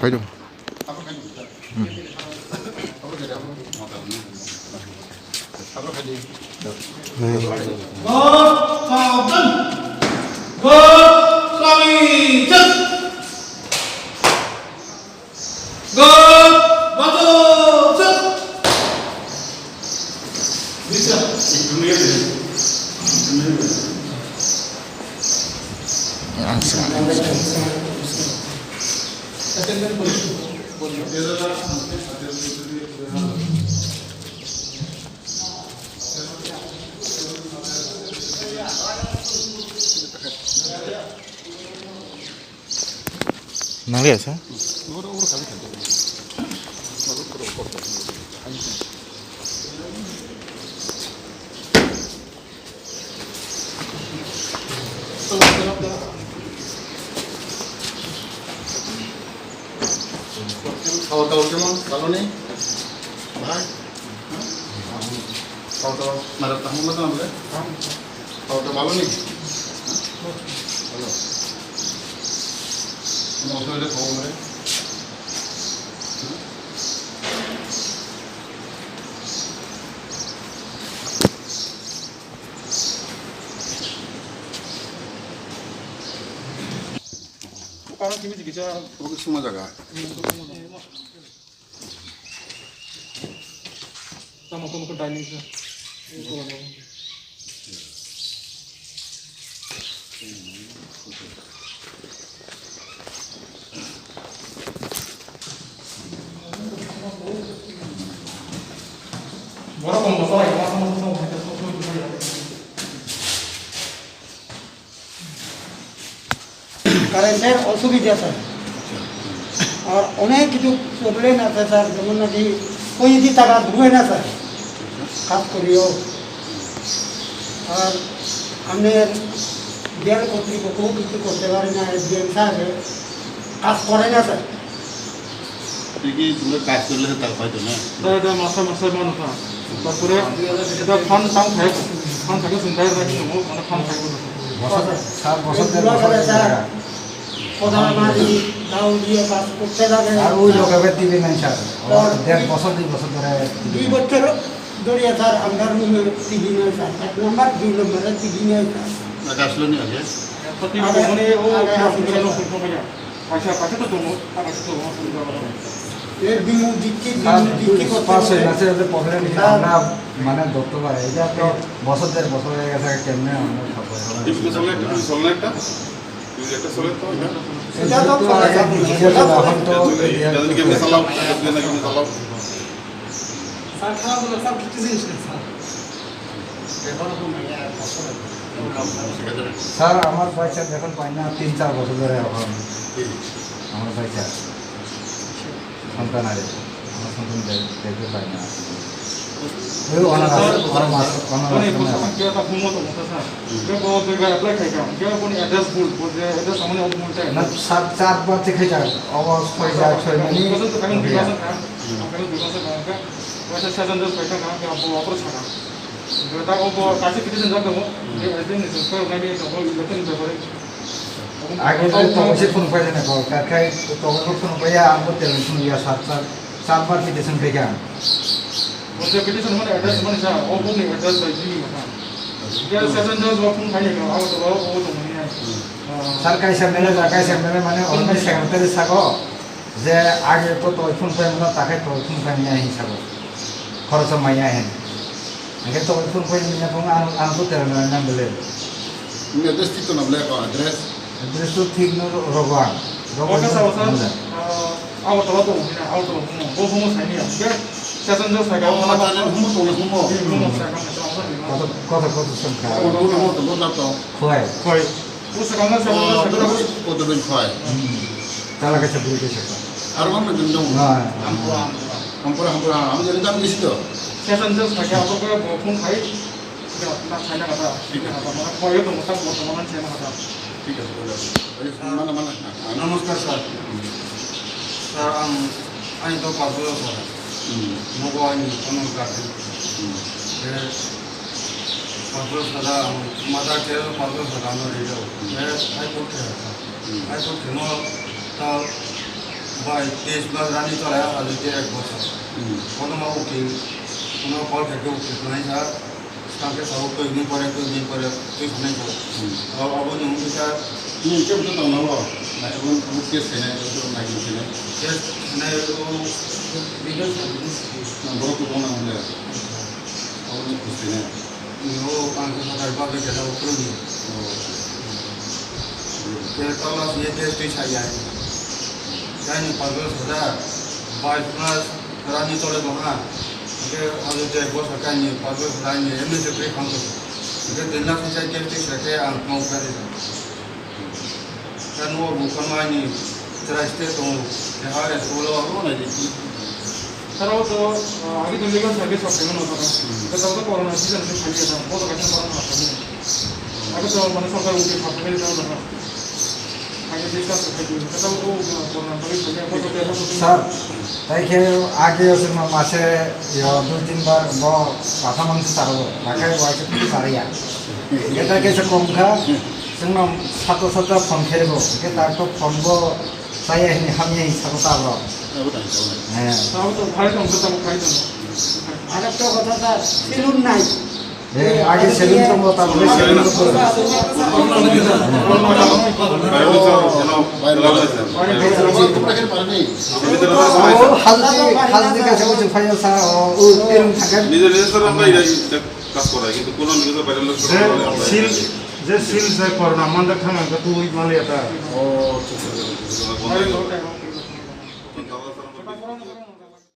Phải đâu. Nangis ya? খাওয়া-দাওয়া কেমন? ভালো নেই? ভাই? খাওয়া-দাওয়া মারা তাহলে মতো আমরা? খাওয়া-দাওয়া ভালো নেই? ভালো। কোনো অসুবিধা খবর নেই? Parang kimi juga Bagus semua jaga. sama kamu dining sir. Berapa masalah ya? কারেন্টের অসুবিধা স্যার আর অনেক কিছু প্রবলেম আছে স্যার যেমন নাকি ওই যদি টাকা ধুয়ে না স্যার কাজ করিও আর আপনার বিয়ার কর্তৃপক্ষ কিছু করতে পারে না বিএম সাহেব কাজ করে না স্যার ঠিকই তুমি কাজ করলে তার হয়তো না এটা মাসে মাসে মানুষ না তারপরে এটা ফান্ড টাউন থাকে ফান্ড থাকে চিন্তাই রাখি নেব মানে ফান্ড থাকবে স্যার প্রধানমন্ত্রী দাও দিয়ে কাজ করতে লাগে আর ওই লোকে দিবে না স্যার 1.5 বছর 2 বছর ধরে 2 বছর ধরে স্যার আমরা রুমে টিভি নেই স্যার 1 নম্বর 2 নম্বরে টিভি নেই স্যার আগে আসলো নি আগে প্রতি মানে ও পয়সা তো দেবো টাকা তো দেবো এর বিমুক্তি পাস হয়ে গেছে ওদের প্রবলেম আমরা মানে ধরতে পারে এটা তো বছর 1.5 বছর হয়ে গেছে কেমনে আমরা খাবো এটা তো এখন তো স্যার খাওয়াগুলো সব কিছু জিনিস না স্যার স্যার আমার পয়সা দেখুন পাই না 3-4 বছর ধরে এখন আমার পয়সা সন্তান আছে আমার সন্তান দেখতে পাই না ওই অনাথ মানে কি একটা ঘুমো তো মতো স্যার কে বড় জায়গা অ্যাপ্লাই খাই কাম কে কোন অ্যাড্রেস ভুল বলে এটা সামনে অত মূলটা না 7-4 বার থেকে যায় অবস্থা হয়ে যায় 6 মানে কত তো কারণ বিকাশ কাম আপনাদের বিকাশ কাম কা পয়সা সাজানো পয়সা কাম কে আপু অপর ছাড়া এটা ও কাছে কিছু জায়গা দেবো এই এজেন্ট নিতে সব নাই তো ইলেকশন ব্যাপারে আগে তো বসে ফোন পাই না কাকাই তো ফোন পাইয়া আমগো টেলিফোন ইয়া 7 বার পিটিশন থেকে বলতে পিটিশন মানে অ্যাড্রেস মানে যা ও কোন অ্যাড্রেস বাই জি না কে সেশন জজ ওপেন খাই না আও তো ও তো মনে নাই সরকারি সামনে মানে অন্য সেক্রেটারি থাকো যে আগে তো ফোন পাই না তাকে তো ফোন পাই না হিসাব খরচ মাইয়া হেন আগে তো ফোন পাই না কোন আমগো টেলিফোন নাম বলে তুমি অ্যাড্রেস ঠিক তো না বলে অ্যাড্রেস অ্যাড্রেস তো ঠিক ন রবান ওকে স্যার আও তো মনে নাই আও তো ও হুমো সাইনি আছে সেশন জজ থাকে ওনা জানেন হুমো তো হুমো হুমো সাইকা কত সংখ্যা ওনা হুমো তো বলনা তো হয় কই বুঝতে কামনা সেশন জজ থাকে কত দিন খায় তালা কাছে বুঝতে সেটা আর আমরা দিন দাও হ্যাঁ হামপুরা আমি জানি দাম বেশি তো সেশন জজ থাকে আও তো ফোন খাই না চাইনা কথা ঠিক আছে মানে কই তো মত বর্তমান চাইনা কথা ঠিক আছে বলে মানে নমস্কার স্যার স্যার আমি তো পাবো মগো আমি কোনো কাছে পাঁচশো সাদা মাথা কেউ পাঁচশো সাতান্ন রেডিও হাইকোর্ট হাইকোর্ট থেনো তা বাই দেশ বা রানী চলায় আজ এক বছর কোনো মা উকিল কোনো কল থেকে উকিল নাই স্যার তাকে সব কয়েকদিন পরে তুই শোনাই তো অবধি উকিলটা তুমি কেউ তো নাও না এবং কেস এনে নাই কিনে কেস মানে বড় তো কোন হলে অবধি খুশি না ও আঙ্কেল সরকার বাবা যেটা উপরে দিয়ে তলা দিয়ে কেস তুই ছাই যায় যায়নি পাঁচশো সাদা বাইশ মাস রানী চলে মহা que ada je bos akan ni pasu dan ni ini je beri kamu ke dengar saya kerja saya ang mau kari kan wo bukan ni terus itu ya harus pulau apa ni তারাও তো আগে তো legal service of payment হতো না তাও তো corona season থেকে খালি আছে কত কাছে করোনা হতো আগে তো মানে সরকার উঠে খাবে মেরে দাও না আগে ডিসকাস করতে তাও তো করোনা থেকে কত টাকা স্যার তাই আগে মাসে 2-3 বার মাথা মাংস চালাবো রাখায় বয়সে কিন্তু চারিয়া এটা গেছে কমখা जोंनाव साथ' साथ' फन खेलबो के ताको फनबो जाय हिनि हामिया हिसाब ताबो হ্যাঁ তাও তো ভাই তো তাও খাই তো আরেকটা কথা স্যার সেলুন নাই আগে সেলুন তো মত আমরা সেলুন তো হালদি কাছে বসে ফাইনাল স্যার ও এরকম থাকেন নিজের রেজিস্টার আমরা কাজ করাই কিন্তু কোন নিজের বাইরের লোক সিল যে সিল যে করোনা আমাদের থানা তো ওই মালে এটা ও ঠিক আছে ভাই লোটাই